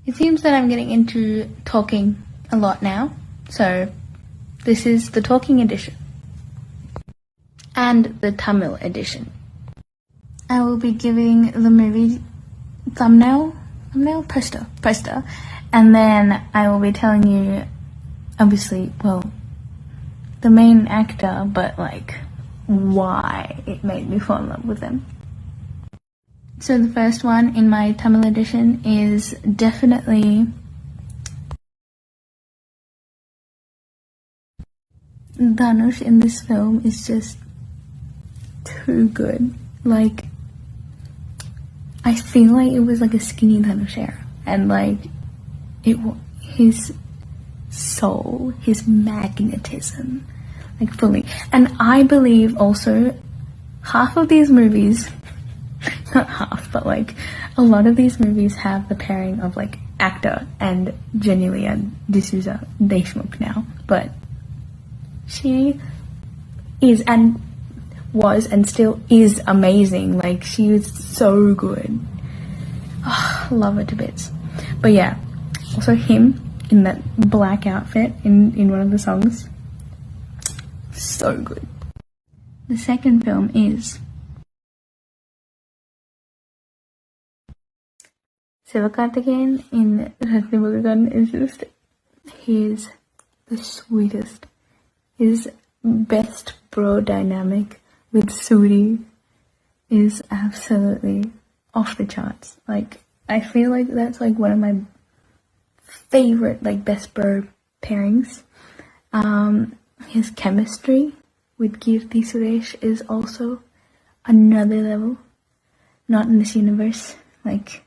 It seems that I'm getting into talking a lot now, so this is the talking edition and the Tamil edition. I will be giving the movie thumbnail, poster, and then I will be telling you, obviously, well, the main actor, but like why it made me fall in love with them. So the first one in my Tamil edition is definitely Dhanush in this film is just too good. Like, I feel like it was like a skinny Dhanush era, and like his soul, his magnetism, like fully. And I believe also half of these movies, not half, but like a lot of these movies have the pairing of like actor and Genelia D'Souza Deshmukh now, but she is and was and still is amazing. Like, she was so good. Oh, love her to bits. But yeah, also him in that black outfit in one of the songs, so good. The second film is Sivakarthikeyan in Ratni Murugan. Is just, he is the sweetest. His best bro dynamic with Suri is absolutely off the charts. Like, I feel like that's like one of my favorite like best bro pairings. His chemistry with Kirti Suresh is also another level. Not in this universe. Like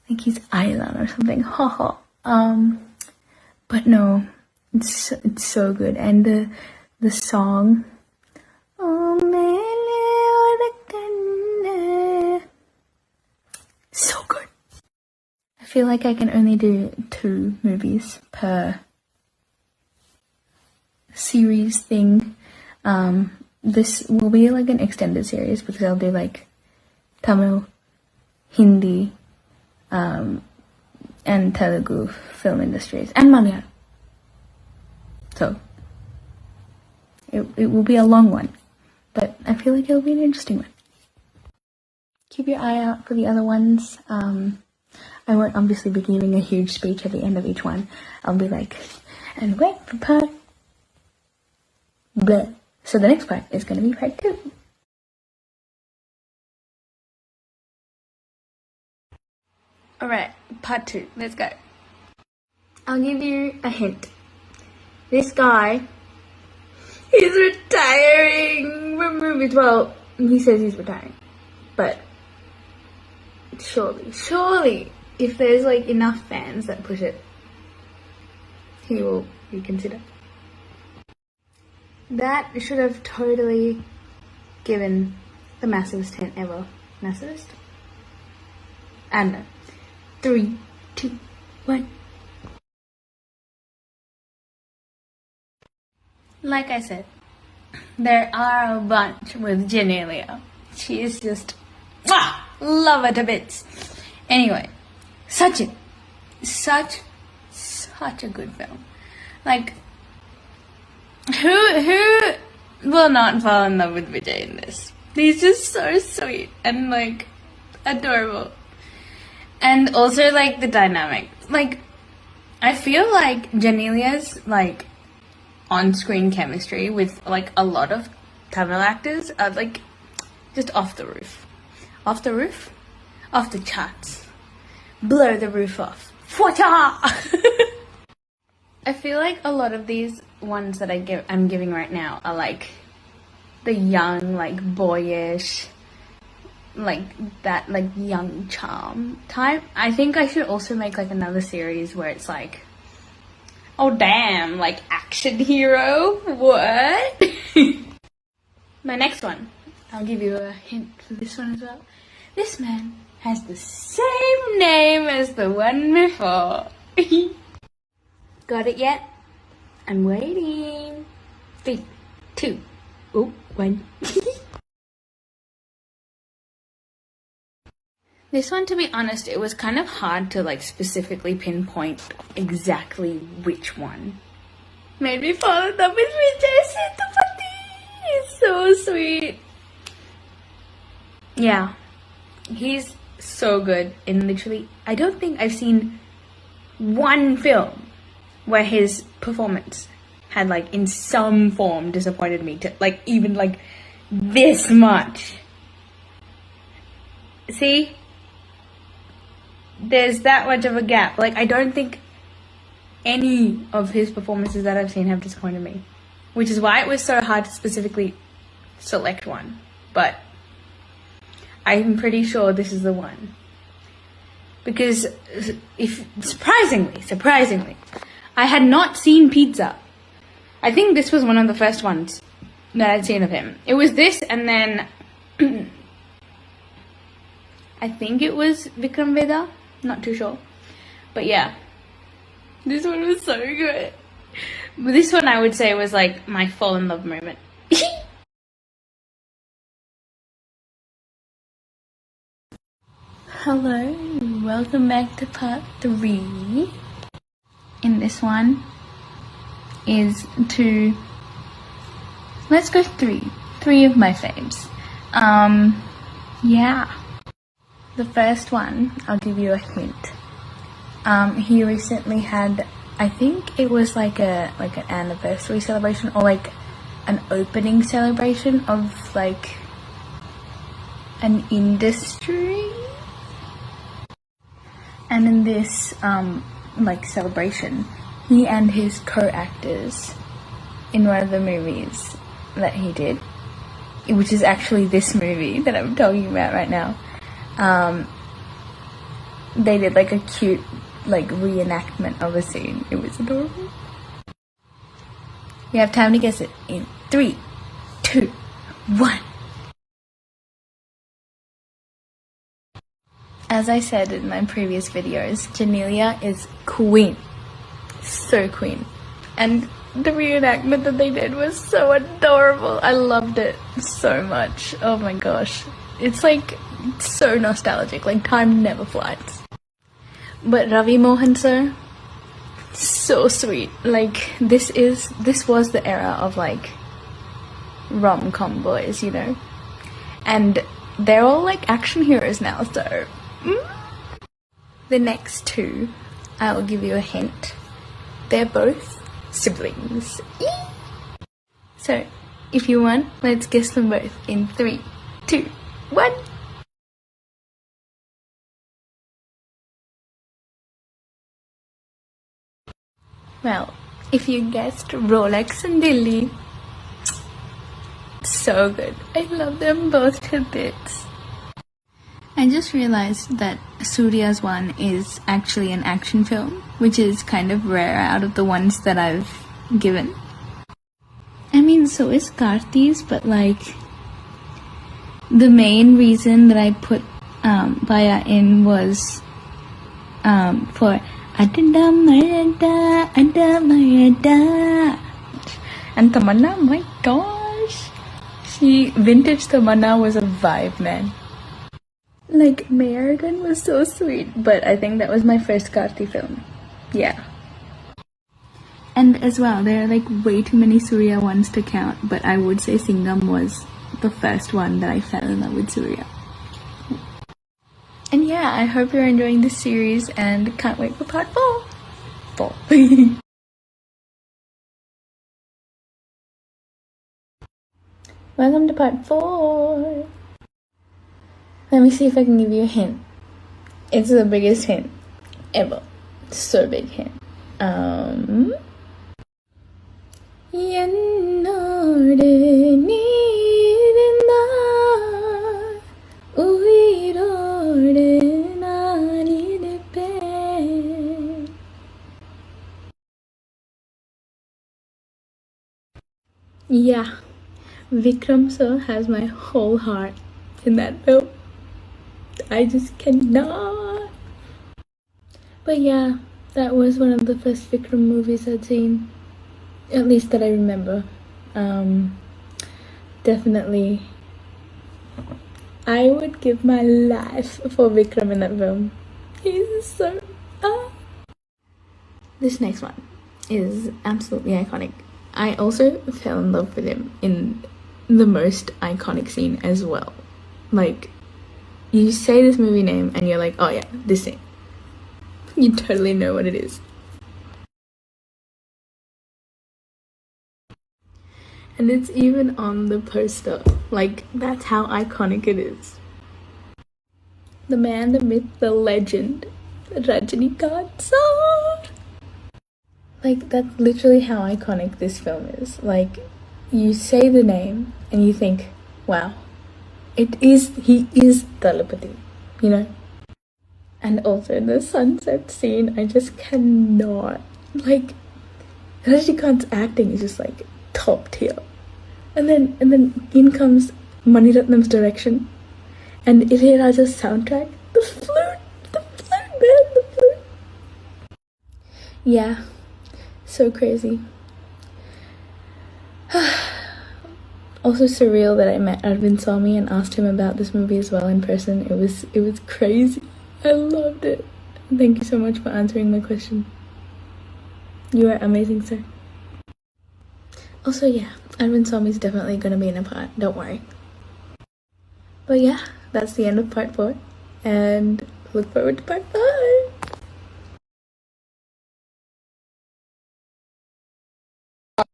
he's Island or something. Haha. But no, it's so good. And the song, so good. I feel like I can only do 2 movies per series thing. This will be like an extended series because I'll do like Tamil, Hindi, and Telugu film industries, and Malayalam. So it will be a long one, but I feel like it'll be an interesting one. Keep your eye out for the other ones. I won't obviously be giving a huge speech at the end of each one. I'll be like, and wait for part blah. So the next part is going to be part 2. Alright, part 2. Let's go. I'll give you a hint. This guy is retiring from movies. Well, he says he's retiring. But surely, if there's like enough fans that push it, he will reconsider. That should have totally given the massivest hint ever. Massivest? I don't know. 3, 2, 1. Like I said, there are a bunch with Genelia. She is just, love her to bits. Anyway, such a good film. Like, who will not fall in love with Vijay in this? He's just so sweet and like adorable. And also like the dynamic. Like, I feel like Genelia's like on-screen chemistry with like a lot of Tamil actors are like just off the roof. Off the roof? Off the charts. Blow the roof off. I feel like a lot of these ones that I'm giving right now are like the young, like boyish, like that like young charm type. I think I should also make like another series where it's like, oh damn, like action hero, what? My next one, I'll give you a hint for this one as well. This man has the same name as the one before. Got it yet? I'm waiting. 3, 2, 1. This one, to be honest, it was kind of hard to like specifically pinpoint exactly which one. Made me fall in love with Vijay Sethupathi. He's so sweet. Yeah, he's so good in literally, I don't think I've seen one film where his performance had like in some form disappointed me to like even like this much. See? There's that much of a gap. Like, I don't think any of his performances that I've seen have disappointed me, which is why it was so hard to specifically select one. But I'm pretty sure this is the one, because if surprisingly, I had not seen Pizza. I think this was one of the first ones that I'd seen of him. It was this, and then I think it was Vikram Vedha. Not too sure. But yeah, this one was so good. But this one I would say was like my fall in love moment. Hello, welcome back to part 3. In this one is let's go 3 of my faves. Yeah. The first one, I'll give you a hint. He recently had, I think it was like an anniversary celebration or like an opening celebration of like an industry. And in this like celebration, he and his co-actors in one of the movies that he did, which is actually this movie that I'm talking about right now, they did like a cute like reenactment of a scene. It was adorable. You have time to guess it in 3, 2, 1. As I said in my previous videos, Janelia is queen. So queen. And the reenactment that they did was so adorable. I loved it so much. Oh my gosh. It's like so nostalgic, like time never flies. But Ravi Mohan sir, so sweet. Like this was the era of like rom-com boys, you know? And they're all like action heroes now, so The next 2, I will give you a hint. They're both siblings. So, if you want, let's guess them both in 3, 2, 1. Well, if you guessed Rolex and Dilly, so good. I love them both to bits. I just realized that Surya's one is actually an action film, which is kind of rare out of the ones that I've given. I mean, so is Karti's, but like, the main reason that I put Baya in was for Adda Marada. And Tamanna, my gosh, vintage Tamanna was a vibe, man. Like, Mayargan was so sweet, but I think that was my first Karti film. Yeah. And as well, there are like way too many Surya ones to count, but I would say Singham was the first one that I fell in love with Surya. And yeah, I hope you're enjoying this series and can't wait for part 4. Welcome to part 4. Let me see if I can give you a hint. It's the biggest hint ever. So big hint. என்னோடு நீ இருந்தால் உயிரோடு நான் இருப்பேன். Yeah, Vikram sir has my whole heart in that film. I just cannot. But yeah, that was one of the first Vikram movies I'd seen. At least that I remember. Definitely I would give my life for Vikram in that film. He's so This next one is absolutely iconic. I also fell in love with him in the most iconic scene as well. Like, you say this movie name and you're like, oh yeah, this scene. You totally know what it is. And it's even on the poster. Like, that's how iconic it is. The man, the myth, the legend, Rajinikanth sir. Like, that's literally how iconic this film is. Like, you say the name and you think, wow, he is Talapati, you know? And also the sunset scene, I just cannot. Like, Rajinikanth's acting is just like top tier. And then in comes Mani Ratnam's direction and Ilayaraja's soundtrack. The flute, man, the flute. Yeah, so crazy. Also surreal that I met Arvind Swamy and asked him about this movie as well in person. It was crazy. I loved it. Thank you so much for answering my question. You are amazing, sir. Also, yeah, Arvind Swamy is definitely gonna be in a part, don't worry. But yeah, that's the end of part 4, and look forward to part 5.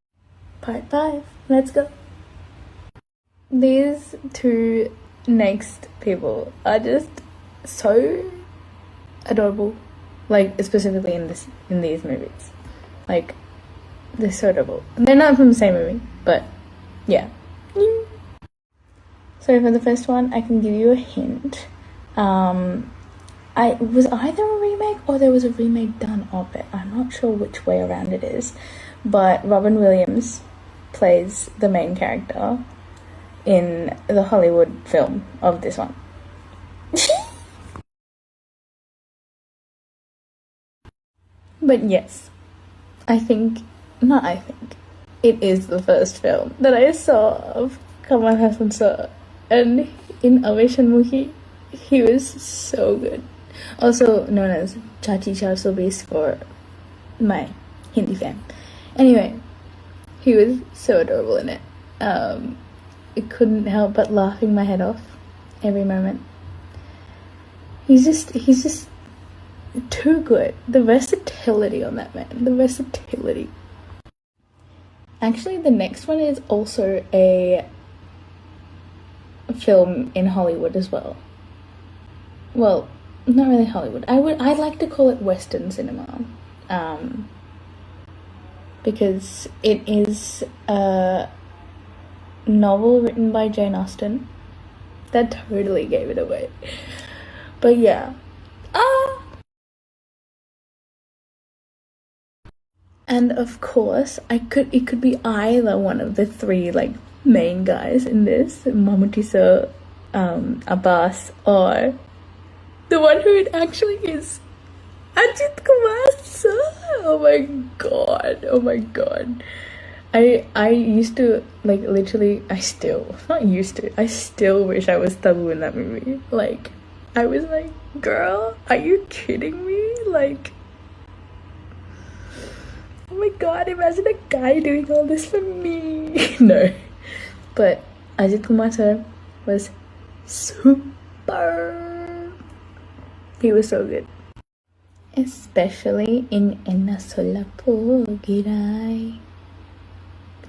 Part 5, let's go. These two next people are just so adorable, like specifically in these movies. Like, they're so adorable. They're not from the same movie, but yeah. So for the first one, I can give you a hint. I was either a remake or there was a remake done of it. I'm not sure which way around it is, but Robin Williams plays the main character in the Hollywood film of this one. But yes, it is the first film that I saw of Kamal Hassan sir, and in Aveshanmukhi, he was so good. Also known as Chachi 420 for my Hindi fan. Anyway, he was so adorable in it. I couldn't help but laughing my head off every moment. He's just too good. The versatility on that man. The versatility. Actually, the next one is also a film in Hollywood as well. Well, not really Hollywood. I'd like to call it Western cinema. Because it is a novel written by Jane Austen. That totally gave it away. But yeah. And of course, it could be either one of the three like main guys in this, Mammootty sir, Abbas, or the one who it actually is, Ajit Kumar sir. Oh my god. I used to, like, literally, I still wish I was Tabu in that movie. Like, I was like, girl, are you kidding me? Like, oh my god, imagine a guy doing all this for me. No. But Ajit Kumar sir was super. He was so good. Especially in Enna Sollapo Girai.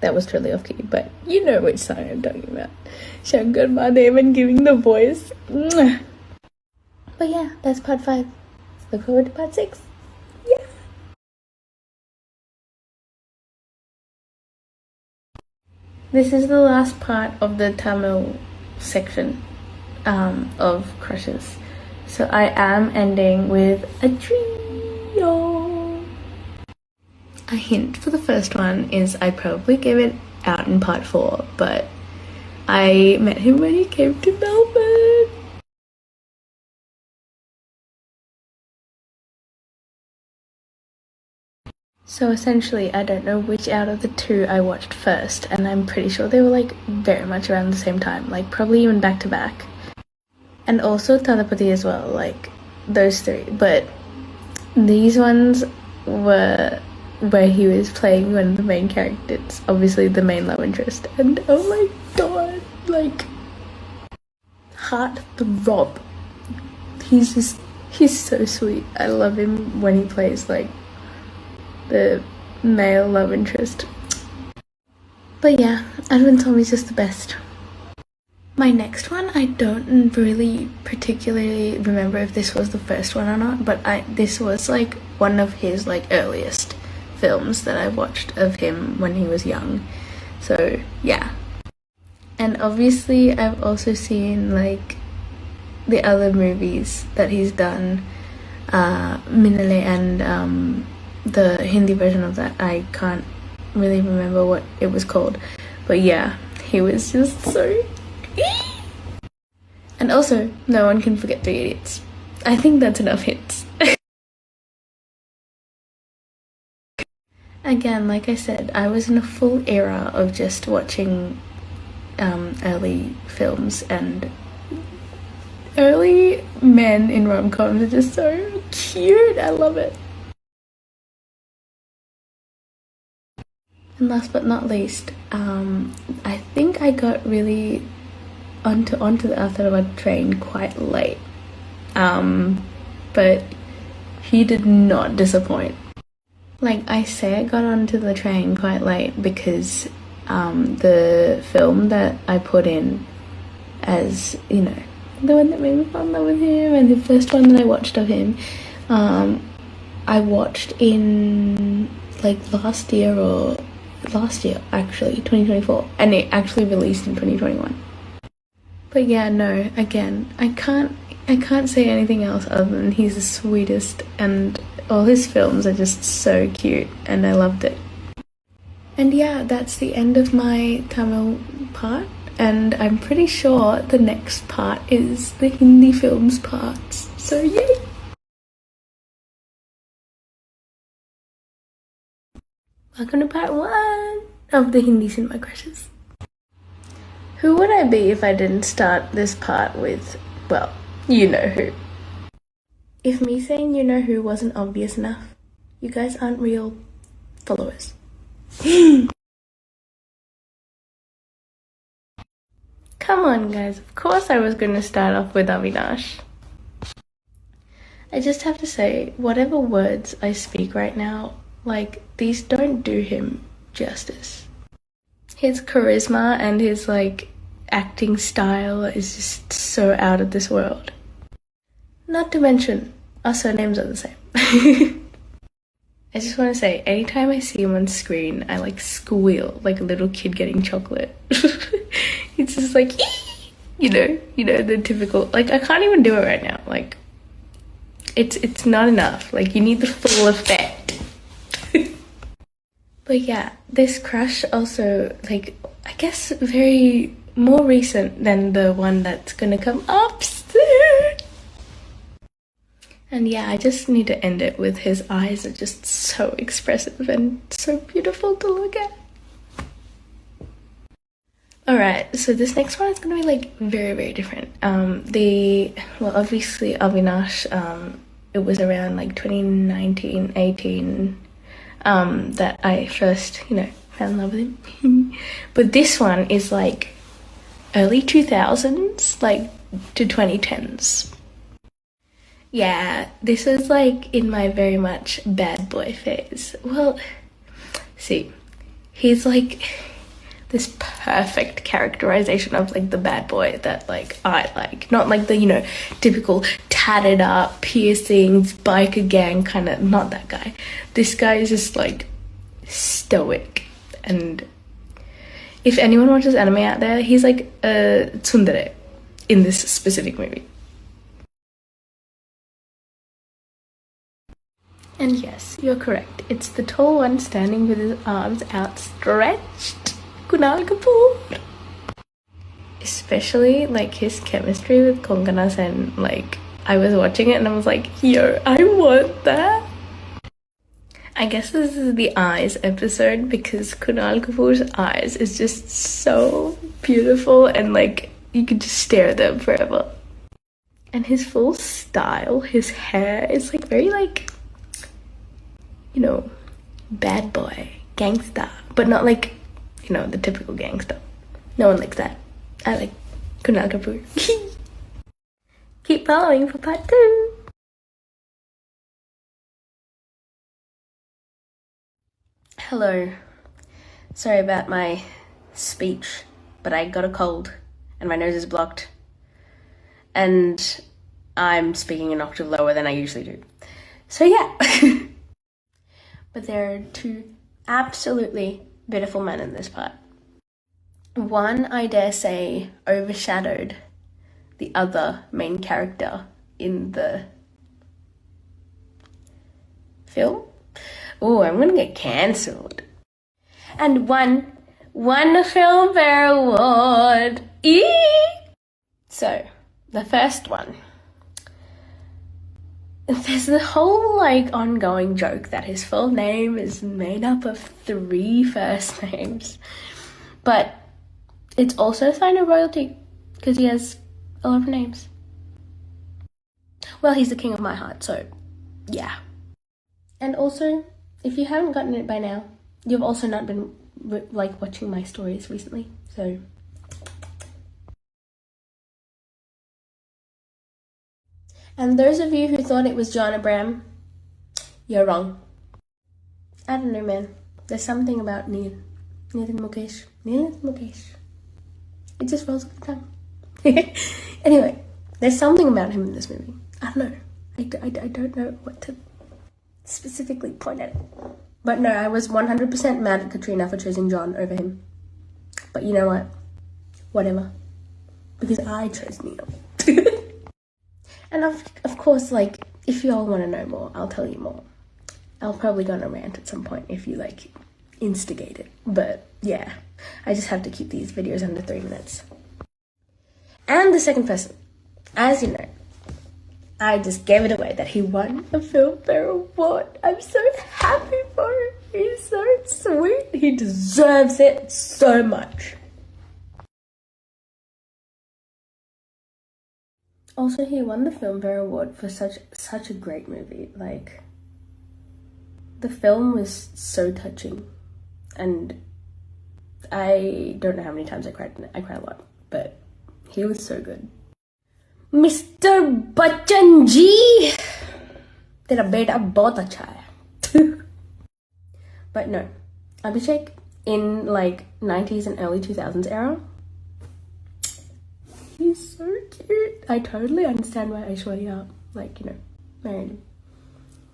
That was totally off key, but you know which song I'm talking about. Shankar Mahadevan giving the voice. Mwah. But yeah, that's part 5. Look forward to part 6. Yeah. This is the last part of the Tamil section of crushes. So I am ending with a trio. A hint for the first one is I probably gave it out in part 4, but I met him when he came to Melbourne. So essentially, I don't know which out of the two I watched first, and I'm pretty sure they were like very much around the same time, like probably even back to back. and also Talapati as well, like those three. But these ones were where he was playing one of the main characters, obviously the main love interest, and oh my god, like heart throb. He's so sweet. I love him when he plays like the male love interest. But yeah, Advent Tommy's just the best. My next one, I don't really particularly remember if this was the first one or not, but this was like one of his like earliest films that I watched of him when he was young. So yeah. And obviously I've also seen like the other movies that he's done, Minale, and the Hindi version of that. I can't really remember what it was called, but yeah, he was just so and also, no one can forget Three Idiots. I think that's enough hints. Again, like I said, I was in a full era of just watching early films, and early men in rom-coms are just so cute. I love it. And last but not least, I think I got really onto the Atharva train quite late, but he did not disappoint. Like I say, I got onto the train quite late because the film that I put in as, you know, the one that made me fall in love with him, and the first one that I watched of him, I watched in like last year actually, 2024, and it actually released in 2021. But yeah, no, again, I can't say anything else other than he's the sweetest, and all his films are just so cute, and I loved it. And yeah, that's the end of my Tamil part, and I'm pretty sure the next part is the Hindi films parts, so yay! Welcome to part 1 of the Hindi cinema crushes. Who would I be if I didn't start this part with, well, you know who. If me saying you know who wasn't obvious enough, you guys aren't real followers. Come on guys, of course I was going to start off with Avinash. I just have to say, whatever words I speak right now, like, these don't do him justice. His charisma and his like acting style is just so out of this world. Not to mention, our surnames are the same. I just want to say, anytime I see him on screen, I like squeal like a little kid getting chocolate. It's just like, you know, the typical, like I can't even do it right now. Like, it's not enough. Like, you need the full effect. But yeah, this crush also, like, I guess very more recent than the one that's gonna come up soon. And yeah, I just need to end it with his eyes are just so expressive and so beautiful to look at. Alright, so this next one is gonna be like very, very different. Well, obviously Avinash, it was around like 2019, 18, that I first, you know, fell in love with him. But this one is like early 2000s, like to 2010s. Yeah, this was like in my very much bad boy phase. Well, see, he's like this perfect characterization of like the bad boy that like I like. Not like the, you know, typical tatted up, piercings, biker gang kind of, not that guy. This guy is just like stoic, and if anyone watches anime out there, he's like a tsundere in this specific movie. And yes, you're correct. It's the tall one standing with his arms outstretched. Kunal Kapoor. Especially like his chemistry with Kongana Sen. Like, I was watching it and I was like, yo, I want that. I guess this is the eyes episode because Kunal Kapoor's eyes is just so beautiful, and like you could just stare at them forever. And his full style, his hair is like very like, you know, bad boy, gangster, but not like, you know, the typical gangster. No one likes that. I like Kunal Kapoor. Keep following for part 2. Hello. Sorry about my speech, but I got a cold and my nose is blocked. And I'm speaking an octave lower than I usually do. So yeah. But there are 2 absolutely beautiful men in this part. One, I dare say, overshadowed the other main character in the film. Oh, I'm gonna get cancelled. And won a Filmfare Award. So, the first one. There's the whole like ongoing joke that his full name is made up of 3 first names. But it's also a sign of royalty because he has a lot of names. Well, he's the king of my heart, so yeah. And also, if you haven't gotten it by now, you've also not been like watching my stories recently, so. And those of you who thought it was John Abraham, you're wrong. I don't know, man. There's something about Neil. Nathan Mukesh. It just rolls off the tongue. Anyway, there's something about him in this movie. I don't know. I don't know what to specifically point at. But no, I was 100% mad at Katrina for choosing John over him. But you know what? Whatever. Because I chose Neil. And of course, like, if you all want to know more, I'll tell you more. I'll probably go on a rant at some point if you, like, instigate it. But, yeah. I just have to keep these videos under 3 minutes. And the second person, as you know, I just gave it away that he won a Filmfare Award. I'm so happy for him. He's so sweet. He deserves it so much. Also, he won the Filmfare Award for such a great movie. Like, the film was so touching, and I don't know how many times I cried in it. I cried a lot, but he was so good. Mr. Bachchan ji, तेरा बेटा बहुत अच्छा है. But no, Abhishek in like 90s and early 2000s era, he's so cute. I totally understand why Aishwarya, like, you know, married him.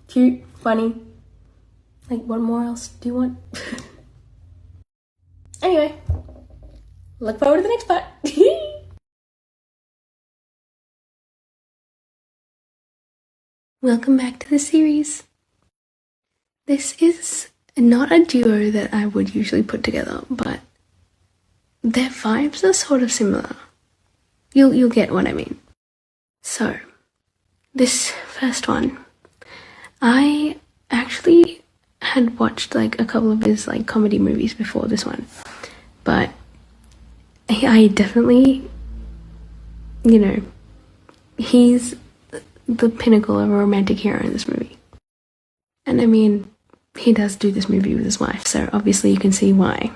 Cute, funny. Like, what more else do you want? Anyway, look forward to the next part. Welcome back to the series. This is not a duo that I would usually put together, but their vibes are sort of similar. You'll get what I mean. So, this first one, I actually had watched like a couple of his like comedy movies before this one, but I definitely, you know, he's the pinnacle of a romantic hero in this movie. And I mean, he does do this movie with his wife, so obviously you can see why.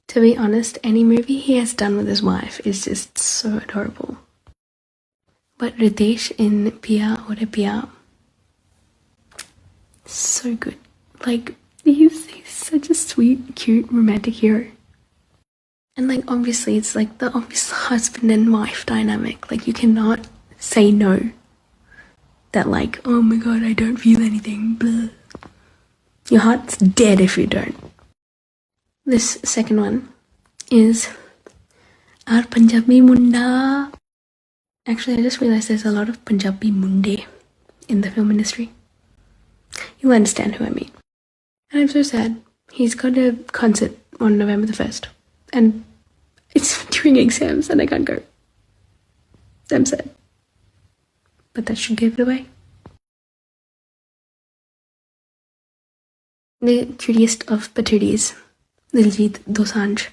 To be honest, any movie he has done with his wife is just so adorable. But Ritesh in Pya Aur Pya, so good. Like, he's such a sweet, cute, romantic hero. And like, obviously, it's like the obvious husband and wife dynamic. Like, you cannot say no. That like, oh my god, I don't feel anything, blah. Your heart's dead if you don't. This second one is Our Punjabi Munda. Actually, I just realized there's a lot of Punjabi Munde in the film industry. You'll understand who I mean. And I'm so sad. He's got a concert on November the 1st. And it's during exams and I can't go. I'm sad. But that should give it away. The cutest of patooties, Diljit Dosanjh.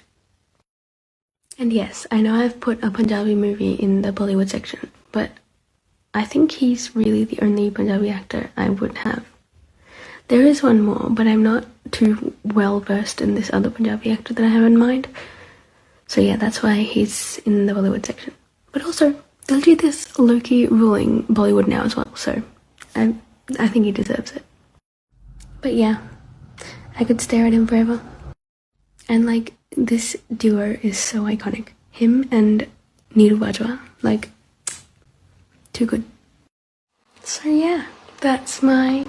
And yes, I know I've put a Punjabi movie in the Bollywood section, but I think he's really the only Punjabi actor I would have. There is one more, but I'm not too well versed in this other Punjabi actor that I have in mind. So yeah, that's why he's in the Bollywood section. But also, Diljit is low-key ruling Bollywood now as well, so I think he deserves it. But yeah, I could stare at him forever. And like, this duo is so iconic. Him and Neeru Bajwa, like, too good. So yeah, that's my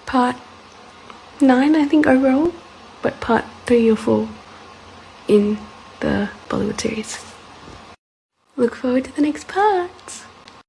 part 9, I think, overall, but part 3 or 4 in the Bollywood series. Look forward to the next parts!